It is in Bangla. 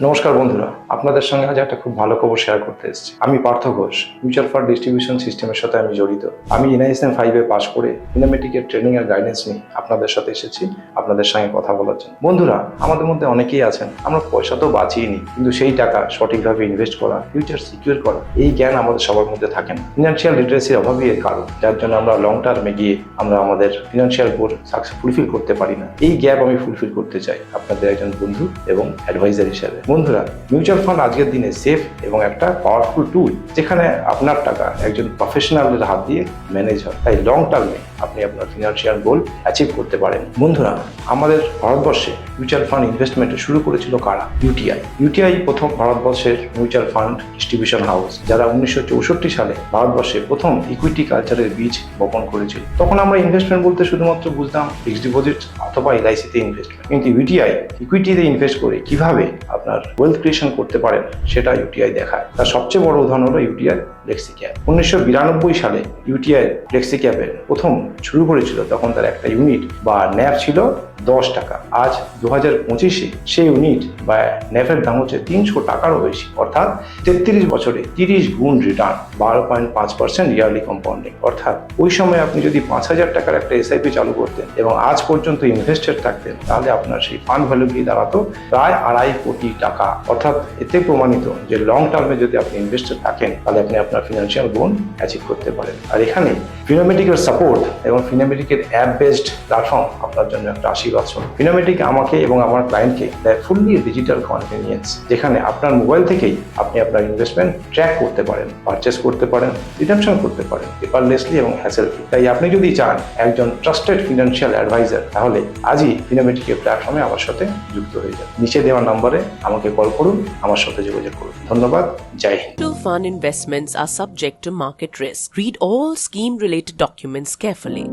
নমস্কার বন্ধুরা, আপনাদের সঙ্গে আজ একটা খুব ভালো খবর শেয়ার করতে এসেছি। আমি Partha Ghosh, mutual fund distribution সিস্টেমের সাথে আমি জড়িত। আমি NISM 5-এ পাস করে ফিনোমেটিকের ট্রেনিং আর গাইডেন্স নিয়ে আপনাদের সাথে এসেছি আপনাদের সঙ্গে কথা বলার জন্য। বন্ধুরা, আমাদের মধ্যে অনেকেই আছেন আমরা পয়সা তো বাঁচিয়ে নিই, কিন্তু সেই টাকা সঠিকভাবে ইনভেস্ট করা, ফিউচার সিকিউর করা, এই জ্ঞান আমাদের সবার মধ্যে থাকে না। ফিনান্সিয়াল লিটারেসির অভাবই এর কারণ, যার জন্য আমরা লং টার্মে গিয়ে আমরা আমাদের ফিনান্সিয়াল গোল ফুলফিল করতে পারি না। এই গ্যাপ আমি ফুলফিল করতে চাই আপনাদের একজন বন্ধু এবং অ্যাডভাইজার হিসেবে। বন্ধুরা, মিউচুয়াল ফান্ড আজকের দিনে সেফ এবং একটা পাওয়ারফুল টুল, যেখানে আপনার টাকা একজন প্রফেশনালের হাত দিয়ে ম্যানেজ হয়। তাই লং টার্মে আপনি আপনার ফিনান্সিয়াল গোল অ্যাচিভ করতে পারেন। বন্ধুরা, আমাদের ভারতবর্ষে মিউচুয়াল ফান্ড ইনভেস্টমেন্ট শুরু করেছিল কারা? ইউটিআই প্রথম ভারতবর্ষের মিউচুয়াল ফান্ড ডিস্ট্রিবিউশন হাউস, যারা 1964 সালে ভারতবর্ষে প্রথম ইকুইটি কালচারের বীজ বপন করেছিল। তখন আমরা ইনভেস্টমেন্ট বলতে শুধুমাত্র বুঝতাম ফিক্সড ডিপোজিট অথবা LIC-তে ইনভেস্টমেন্ট, কিন্তু ইউটিআই ইকুইটিতে ইনভেস্ট করে কিভাবে আপনার ওয়েলথ ক্রিয়েশন করতে পারেন সেটা ইউটিআই দেখায়। তার সবচেয়ে বড় উদাহরণ হলো ইউটিআই ফ্লেক্সিক্যাপ। 1992 সালে ইউটিআই ফ্লেক্সিক্যাপের প্রথম শুরু করেছিল, তখন তার একটা ইউনিট বা ন্যাপ ছিল 10 টাকা। আজ 2025-এ সেই ইউনিট বা ন্যাপের দাম হচ্ছে 300 টাকারও বেশি, অর্থাৎ 33 বছরে 30 গুণ রিটার্ন, 12.5% ইয়ারলি কম্পাউন্ডিং। অর্থাৎ ওই সময় আপনি যদি 5,000 টাকার একটা SIP চালু করতেন এবং আজ পর্যন্ত ইনভেস্টেড থাকতেন, তাহলে আপনার সেই ফান্ড ভ্যালু গিয়ে দাঁড়াতো প্রায় 2.5 কোটি টাকা। অর্থাৎ এতে প্রমাণিত যে লং টার্মে যদি আপনি ইনভেস্টেড থাকেন, তাহলে আপনি আপনার ফিনান্সিয়াল গোল অ্যাচিভ করতে পারেন। আর এখানে ফিনোমেটিকের সাপোর্ট এবং ফিনোমেটিকের অ্যাপ বেসড প্ল্যাটফর্ম আপনার জন্য একটা আশীর্বাদ স্বরূপ। ফিনোমেটিক আমাকে এবং আমার ক্লায়েন্টকে দেয় ফুললি ডিজিটাল কনভেনিয়েন্স, যেখানে আপনার মোবাইল থেকেই আপনি আপনার ইনভেস্টমেন্ট ট্র্যাক করতে পারেন, পারচেস করতে পারেন, রিডেমশন করতে পারেন পেপারলেসলি এবং হ্যাসেল ফ্রি। তাই আপনি যদি চান একজন ট্রাস্টেড ফিনান্সিয়াল অ্যাডভাইজার, তাহলে আজই ফিনোমেটিকের প্ল্যাটফর্মে আমার সাথে যুক্ত হয়ে যান। নিচে দেওয়া নম্বরে আমাকে কল করুন, আমার সাথে যোগাযোগ করুন। ধন্যবাদ। জয় Hind. Mutual fund investments are subject to market risk. Read all scheme-related documents carefully.